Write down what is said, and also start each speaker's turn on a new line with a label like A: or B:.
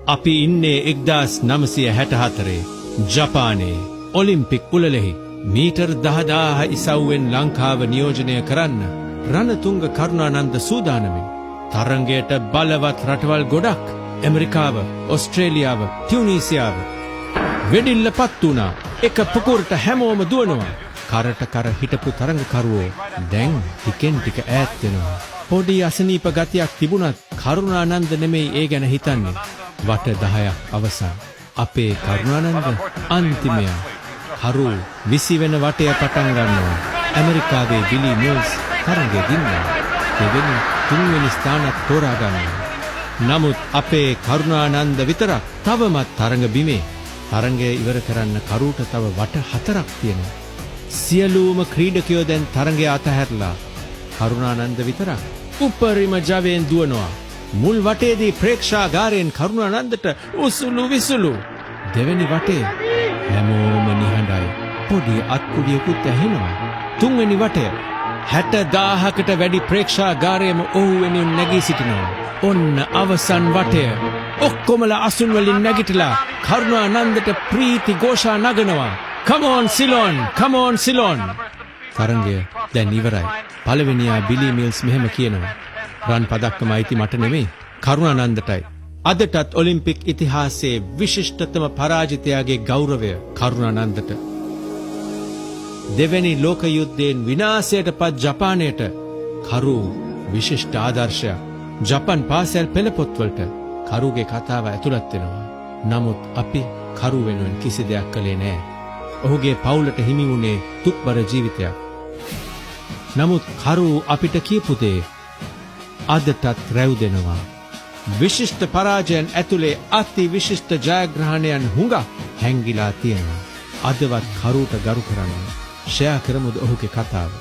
A: අපි ඉන්නේ 1964 ජපානයේ Olympic උළෙලෙහි metre 10,000 ඉසව්වෙන් ලංකාව නියෝජනය කරන්න රණතුංග කරුණානන්ද සූදානමින් තරංගයට බලවත් රටවල් ගොඩක් ඇමරිකාව, ඔස්ට්‍රේලියාව, ටියුනීසියාව වෙඩිල්ලපත් වුණා. එක පුකුරට හැමෝම දුවනවා. කරට කර හිටපු තරඟකරුවෝ දැන් ටිකෙන් ටික ඈත් වෙනවා. පොඩි අසනීප ගතියක් තිබුණත් කරුණානන්ද නෙමෙයි ඒ ගැන හිතන්නේ. වට 10ක් අවසන්. අපේ කරුණානන්ද අන්තිමයා. කරු 20 වෙන වටය පටන් ගන්නවා. ඇමරිකාවේ බිලි මිල්ස් තරඟෙ දින්නවා. දෙවෙනි තුන්වෙනි ස්ථානත් තෝරා ගන්නවා. නමුත් අපේ කරුණානන්ද විතරක් තවමත් තරඟ බිමේ. තරඟය ඉවර කරන්න කරුට තව වට 4ක් තියෙනවා. සියලුම ක්‍රීඩකයෝ දැන් තරඟය අතහැරලා කරුණානන්ද විතරක් උපරිම ජවයෙන් දුවනවා. මුල් වටේදී ප්‍රේක්ෂාගාරයෙන් කරුණානන්දට උසුළු විසුළු. දෙවෙනි වටේ හැමෝම නිහඬයි. පොඩි අත්කුඩියකුත් ඇහෙනවා. තුන්වෙනි වටය 60,000කට වැඩි ප්‍රේක්ෂාගාරයේම ඔහු වෙනුවෙන් නැගී සිටිනවා. ඔන්න අවසන් වටය. ඔක්කොමලා අසුන් වලින් නැගිටලා කරුණානන්දට ප්‍රීති ഘോഷා නගනවා. Come on Ceylon, come on Ceylon. තරංගය දැන් ඉවරයි. පළවෙනියා බිලි මිල්ස් මෙහෙම කියනවා. රන් පදක්කම අයිති මට නෙමෙයි කරුණානන්දටයි. අදටත් ඔලිම්පික් ඉතිහාසයේ විශිෂ්ටතම පරාජිතයාගේ ගෞරවය කරුණානන්දට. දෙවැනි ලෝක යුද්ධයෙන් විනාශයට පත් ජපානයට කරු විශිෂ්ට ආදර්ශයක්. ජපන් පාසල් පෙළපොත්වලට කරුගේ කතාව ඇතුළත් වෙනවා. නමුත් අපි කරු වෙනුවෙන් කිසි දෙයක් කළේ නෑ. ඔහුගේ පවුලට හිමි වුණේ දුක්බර ජීවිතයක්. නමුත් කරු අපිට කියපු දේ අදටත් රැවුදෙනවා. විශිෂ්ට පරාජයන් ඇතුලේ අති විශිෂ්ට ජයග්‍රහණයන් හුඟක් හැංගිලා තියෙනවා. අදවත් කරුට ගරු කරන්න. ෂෙයා කරමුද ඔහුගේ කතාව?